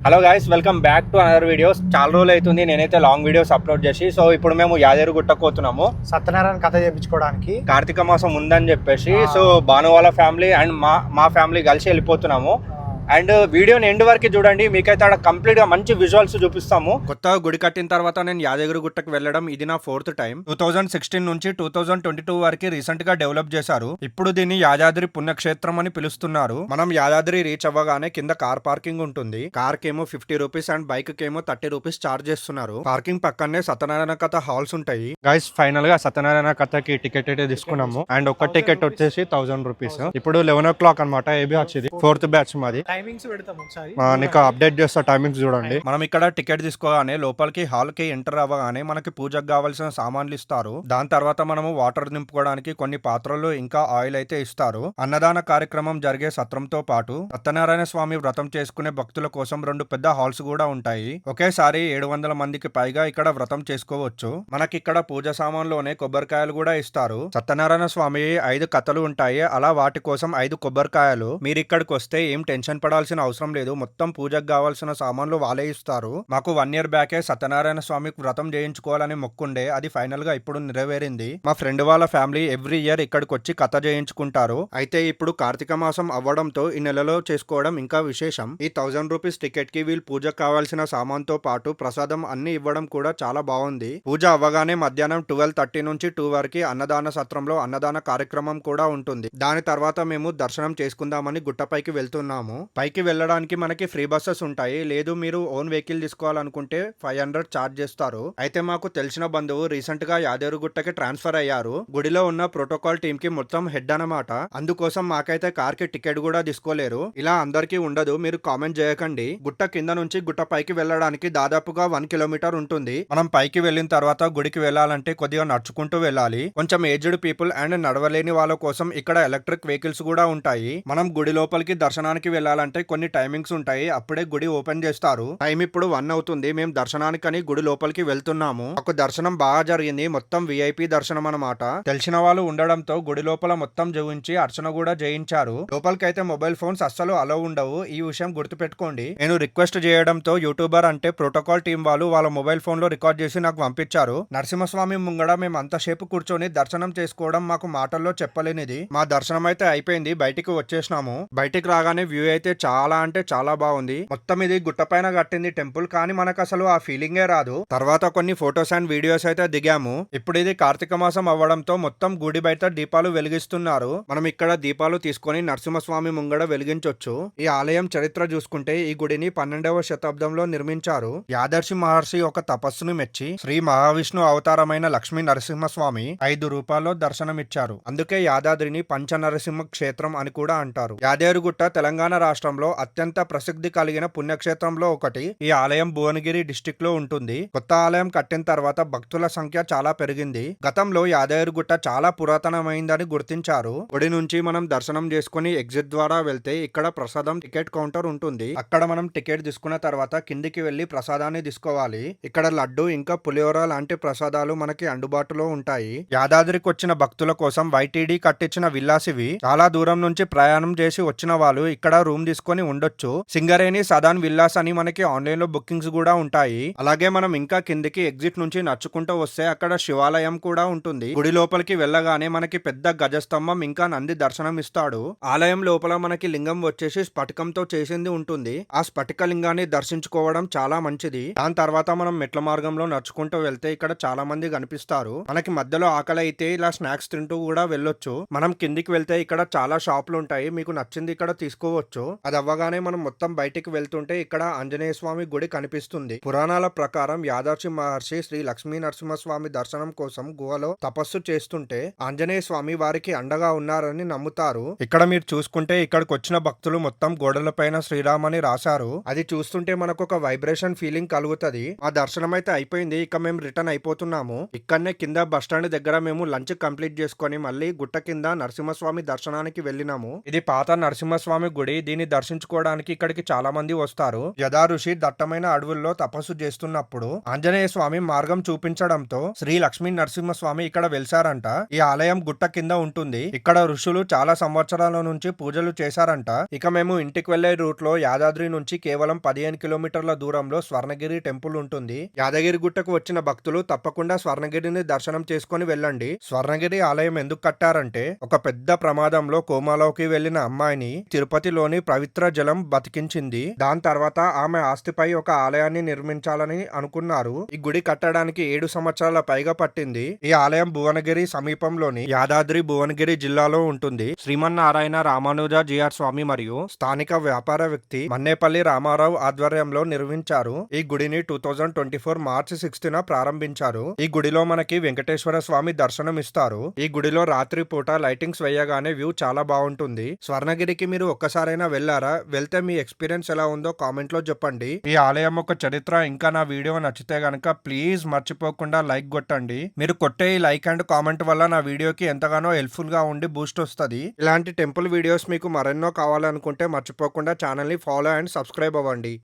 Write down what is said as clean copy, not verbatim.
Hello guys, welcome back to another videos. చాలా రోజులు అవుతుంది నేనైతే లాంగ్ వీడియోస్ అప్లోడ్ చేసి. సో ఇప్పుడు మేము యాదగిరిగుట్టకు పోతున్నాము సత్యనారాయణ కథ చేయించుకోవడానికి. కార్తీక మాసం ఉందని చెప్పేసి. సో భాను వాళ్ళ ఫ్యామిలీ అండ్ మా ఫ్యామిలీ కలిసి వెళ్ళిపోతున్నాము. అండ్ వీడియోని ఎండ్ వరకు చూడండి, మీకైతే అక్కడ కంప్లీట్ గా మంచి విజువల్స్ చూపిస్తాము. కొత్తగా గుడి కట్టిన తర్వాత నేను యాదగిరిగుట్టకు వెళ్ళడం ఇది నా 4th టైం. 2016 నుంచి 2022 వరకు రీసెంట్ గా డెవలప్ చేశారు. ఇప్పుడు దీన్ని యాదాద్రి పుణ్యక్షేత్రం అని పిలుస్తున్నారు. మనం యాదాద్రి రీచ్ అవ్వగానే కింద కార్ పార్కింగ్ ఉంటుంది. కార్ కేమో 50 రూపీస్ అండ్ బైక్ కేమో 30 రూపీస్ చార్జ్ చేస్తున్నారు. పార్కింగ్ పక్కనే సత్యనారాయణ కథ హాల్స్ ఉంటాయి. గైస్ ఫైనల్ గా సత్యనారాయణ కథకి టికెట్ అయితే తీసుకున్నాము. అండ్ ఒక టికెట్ వచ్చేసి 1000 రూపీస్. ఇప్పుడు 11 o'clock అనమాట. ఏ బ్యాచ్ ఇది? 4th బ్యాచ్ మాది. టైమింగ్స్ పెడతాం ఒకసారి, నీకు అప్డేట్ చేస్తా టైమింగ్స్ చూడండి. మనం ఇక్కడ టికెట్ తీసుకోగానే లోపలికి హాల్ కి ఎంటర్ అవ్వగానే మనకి పూజకు కావాల్సిన సామాన్లు ఇస్తారు. దాని తర్వాత మనము వాటర్ నింపుకోవడానికి కొన్ని పాత్రలు ఇంకా ఆయిల్ అయితే ఇస్తారు. అన్నదాన కార్యక్రమం జరిగే సత్రంతో పాటు సత్యనారాయణ స్వామి వ్రతం చేసుకునే భక్తుల కోసం 2 పెద్ద హాల్స్ కూడా ఉంటాయి. ఒకేసారి 700 మందికి పైగా ఇక్కడ వ్రతం చేసుకోవచ్చు. మనకి ఇక్కడ పూజ సామాన్లోనే కొబ్బరికాయలు కూడా ఇస్తారు. సత్యనారాయణ స్వామి 5 కథలు ఉంటాయి. అలా వాటి కోసం 5 కొబ్బరికాయలు. మీరు ఇక్కడికి వస్తే ఏం టెన్షన్ పడాల్సిన అవసరం లేదు. మొత్తం పూజకు కావాల్సిన సామాన్లు వాళ్ళే ఇస్తారు. మాకు 1 year బ్యాకే సత్యనారాయణ స్వామికి వ్రతం చేయించుకోవాలని మొక్కుండే. అది ఫైనల్ గా ఇప్పుడు నెరవేరింది. మా ఫ్రెండ్ వాళ్ళ ఫ్యామిలీ ఎవ్రీ ఇయర్ ఇక్కడికి వచ్చి కథ చేయించుకుంటారు. అయితే ఇప్పుడు కార్తీక మాసం అవ్వడంతో ఈ నెలలో చేసుకోవడం ఇంకా విశేషం. ఈ 1000 రూపీస్ టికెట్ కి వీళ్ళు పూజకు కావాల్సిన సామాన్తో పాటు ప్రసాదం అన్ని ఇవ్వడం కూడా చాలా బాగుంది. పూజ అవ్వగానే మధ్యాహ్నం 12:30 నుంచి 2 వరకు అన్నదాన సత్రంలో అన్నదాన కార్యక్రమం కూడా ఉంటుంది. దాని తర్వాత మేము దర్శనం చేసుకుందామని గుట్టపైకి వెళ్తున్నాము. పైకి వెళ్ళడానికి మనకి ఫ్రీ బస్సెస్ ఉంటాయి. లేదు మీరు ఓన్ వెహికల్ తీసుకోవాలనుకుంటే 500 చార్జ్ చేస్తారు. అయితే మాకు తెలిసిన బంధువు రీసెంట్ గా యాదగిరిగుట్టకి ట్రాన్స్ఫర్ అయ్యారు. గుడిలో ఉన్న ప్రోటోకాల్ టీమ్ కి మొత్తం హెడ్ అన్నమాట. అందుకోసం మాకైతే కార్ కి టికెట్ కూడా తీసుకోలేరు. ఇలా అందరికీ ఉండదు, మీరు కామెంట్ చేయకండి. గుట్ట కింద నుంచి గుట్ట పైకి వెళ్ళడానికి దాదాపుగా 1 కిలోమీటర్ ఉంటుంది. మనం పైకి వెళ్ళిన తర్వాత గుడికి వెళ్ళాలంటే కొద్దిగా నడుచుకుంటూ వెళ్ళాలి. కొంచెం ఏజ్డ్ పీపుల్ అండ్ నడవలేని వాళ్ళ కోసం ఇక్కడ ఎలక్ట్రిక్ వెహికల్స్ కూడా ఉంటాయి. మనం గుడి లోపలికి దర్శనానికి వెళ్ళాలంటే కొన్ని టైమింగ్స్ ఉంటాయి. అప్పుడే గుడి ఓపెన్ చేస్తారు. టైం ఇప్పుడు 1 అవుతుంది. మేము దర్శనానికని గుడి లోపలికి వెళ్తున్నాము. మాకు దర్శనం బాగా జరిగింది. మొత్తం విఐపి దర్శనం అన్నమాట. తెలిసిన వాళ్ళు ఉండడంతో గుడి లోపల మొత్తం జయించి అర్చన కూడా చేయించారు. లోపలికైతే మొబైల్ ఫోన్స్ అస్సలు అలో ఉండవు. ఈ విషయం గుర్తుపెట్టుకోండి. నేను రిక్వెస్ట్ చేయడంతో యూట్యూబర్ అంటే ప్రోటోకాల్ టీం వాళ్ళు వాళ్ళ మొబైల్ ఫోన్ లో రికార్డ్ చేసి నాకు పంపించారు. నరసింహస్వామి ముంగడ మేము అంతసేపు కూర్చొని దర్శనం చేసుకోవడం మాకు మాటల్లో చెప్పలేనిది. మా దర్శనం అయితే అయిపోయింది. బయటికి వచ్చేసినాము. బయటికి రాగానే వ్యూ అయితే చాలా అంటే చాలా బాగుంది. మొత్తం ఇది గుట్ట పైన కట్టింది టెంపుల్, కానీ మనకు అసలు ఆ ఫీలింగే రాదు. తర్వాత కొన్ని ఫొటోస్ అండ్ వీడియోస్ అయితే దిగాము. ఇప్పుడు ఇది కార్తీక మాసం అవ్వడంతో మొత్తం గుడి బయట దీపాలు వెలిగిస్తున్నారు. మనం ఇక్కడ దీపాలు తీసుకొని నరసింహస్వామి ముంగడ వెలిగించొచ్చు. ఈ ఆలయం చరిత్ర చూసుకుంటే ఈ గుడిని 12వ శతాబ్దంలో నిర్మించారు. యాదర్శి మహర్షి ఒక తపస్సును మెచ్చి శ్రీ మహావిష్ణు అవతారమైన లక్ష్మీ నరసింహస్వామి 5 రూపాల్లో దర్శనమిచ్చారు. అందుకే యాదాద్రిని పంచ నరసింహ క్షేత్రం అని కూడా అంటారు. యాదగిరిగుట్ట తెలంగాణ రాష్ట్రంలో అత్యంత ప్రసిద్ధి కలిగిన పుణ్యక్షేత్రంలో ఒకటి. ఈ ఆలయం భువనగిరి డిస్టిక్ లో ఉంటుంది. కొత్త ఆలయం కట్టిన తర్వాత భక్తుల సంఖ్య చాలా పెరిగింది. గతంలో యాదగిరిగుట్ట చాలా పురాతనమైందని గుర్తించారు. గుడి నుంచి మనం దర్శనం చేసుకుని ఎగ్జిట్ ద్వారా వెళ్తే ఇక్కడ ప్రసాదం టికెట్ కౌంటర్ ఉంటుంది. అక్కడ మనం టికెట్ తీసుకున్న తర్వాత కిందికి వెళ్లి ప్రసాదాన్ని తీసుకోవాలి. ఇక్కడ లడ్డు ఇంకా పులిహోర లాంటి ప్రసాదాలు మనకి అందుబాటులో ఉంటాయి. యాదాద్రికి వచ్చిన భక్తుల కోసం వైటీడీ కట్టించిన విల్లాస్ ఇవి. చాలా దూరం నుంచి ప్రయాణం చేసి వచ్చిన వాళ్ళు ఇక్కడ రూమ్ తీసుకొని ఉండొచ్చు. సింగరేణి సదాన్ విల్లాస్ అని మనకి ఆన్లైన్ లో బుకింగ్స్ కూడా ఉంటాయి. అలాగే మనం ఇంకా కిందికి ఎగ్జిట్ నుంచి నడుచుకుంటూ వస్తే అక్కడ శివాలయం కూడా ఉంటుంది. గుడి లోపలికి వెళ్ళగానే మనకి పెద్ద గజస్తంభం ఇంకా నంది దర్శనం ఇస్తాడు. ఆలయం లోపల మనకి లింగం వచ్చేసి స్ఫటికంతో చేసింది ఉంటుంది. ఆ స్ఫటిక లింగాన్ని దర్శించుకోవడం చాలా మంచిది. దాని తర్వాత మనం మెట్ల మార్గంలో నడుచుకుంటూ వెళ్తే ఇక్కడ చాలా మంది కనిపిస్తారు. మనకి మధ్యలో ఆకలి అయితే ఇలా స్నాక్స్ తింటూ కూడా వెళ్ళొచ్చు. మనం కిందికి వెళ్తే ఇక్కడ చాలా షాపులు ఉంటాయి. మీకు నచ్చింది ఇక్కడ తీసుకోవచ్చు. అది అవ్వగానే మనం మొత్తం బయటికి వెళ్తుంటే ఇక్కడ ఆంజనేయ స్వామి గుడి కనిపిస్తుంది. పురాణాల ప్రకారం యాదర్శి మహర్షి శ్రీ లక్ష్మీ నరసింహస్వామి దర్శనం కోసం గుహలో తపస్సు చేస్తుంటే ఆంజనేయ స్వామి వారికి అండగా ఉన్నారని నమ్ముతారు. ఇక్కడ మీరు చూసుకుంటే ఇక్కడికి వచ్చిన భక్తులు మొత్తం గోడలపైన శ్రీరామ్ అని రాశారు. అది చూస్తుంటే మనకు ఒక వైబ్రేషన్ ఫీలింగ్ కలుగుతది. ఆ దర్శనం అయితే అయిపోయింది. ఇక మేము రిటర్న్ అయిపోతున్నాము. ఇక్కడనే కింద బస్ స్టాండ్ దగ్గర మేము లంచ్ కంప్లీట్ చేసుకొని మళ్ళీ గుట్ట కింద నరసింహస్వామి దర్శనానికి వెళ్ళినాము. ఇది పాత నరసింహస్వామి గుడి. దీని దర్శించుకోవడానికి ఇక్కడికి చాలా మంది వస్తారు. యదా ఋషి దట్టమైన అడవుల్లో తపస్సు చేస్తున్నప్పుడు ఆంజనేయ స్వామి మార్గం చూపించడంతో శ్రీ లక్ష్మీ నరసింహస్వామి ఇక్కడ వెలిసారంట. ఈ ఆలయం గుట్ట కింద ఉంటుంది. ఇక్కడ ఋషులు చాలా సంవత్సరాల నుంచి పూజలు చేశారంట. ఇక మేము ఇంటికి వెళ్లే రూట్ లో యాదాద్రి నుంచి కేవలం 15 కిలోమీటర్ల దూరంలో స్వర్ణగిరి టెంపుల్ ఉంటుంది. యాదగిరి గుట్టకు వచ్చిన భక్తులు తప్పకుండా స్వర్ణగిరిని దర్శనం చేసుకుని వెళ్ళండి. స్వర్ణగిరి ఆలయం ఎందుకు కట్టారంటే ఒక పెద్ద ప్రమాదంలో కోమాలోకి వెళ్లిన అమ్మాయిని తిరుపతిలోని పవిత్ర జలం బతికించింది. దాని తర్వాత ఆమె ఆస్తిపై ఒక ఆలయాన్ని నిర్మించాలని అనుకున్నారు. ఈ గుడి కట్టడానికి 7 సంవత్సరాల పైగా పట్టింది. ఈ ఆలయం భువనగిరి సమీపంలోని యాదాద్రి భువనగిరి జిల్లాలో ఉంటుంది. శ్రీమన్నారాయణ రామానుజ జిఆర్ స్వామి మరియు స్థానిక వ్యాపార వ్యక్తి మన్నేపల్లి రామారావు ఆధ్వర్యంలో నిర్మించారు. ఈ గుడిని 2024 మార్చి 6న ప్రారంభించారు. ఈ గుడిలో మనకి వెంకటేశ్వర స్వామి దర్శనం ఇస్తారు. ఈ గుడిలో రాత్రి పూట లైటింగ్స్ వేయగానే వ్యూ చాలా బాగుంటుంది. స్వర్ణగిరికి మీరు ఒక్కసారైనా వెళ్లారా? వెళ్తే మీ ఎక్స్పీరియన్స్ ఎలా ఉందో కామెంట్ లో చెప్పండి. ఈ ఆలయం ఒక చరిత్ర. ఇంకా నా వీడియో నచ్చితే గనక ప్లీజ్ మర్చిపోకుండా లైక్ కొట్టండి. మీరు కొట్టే ఈ లైక్ అండ్ కామెంట్ వల్ల నా వీడియోకి ఎంతగానో హెల్ప్ఫుల్ గా ఉండి బూస్ట్ వస్తుంది. ఇలాంటి టెంపుల్ వీడియోస్ మీకు మరెన్నో కావాలనుకుంటే మర్చిపోకుండా ఛానల్ ని ఫాలో అండ్ సబ్స్క్రైబ్ అవ్వండి.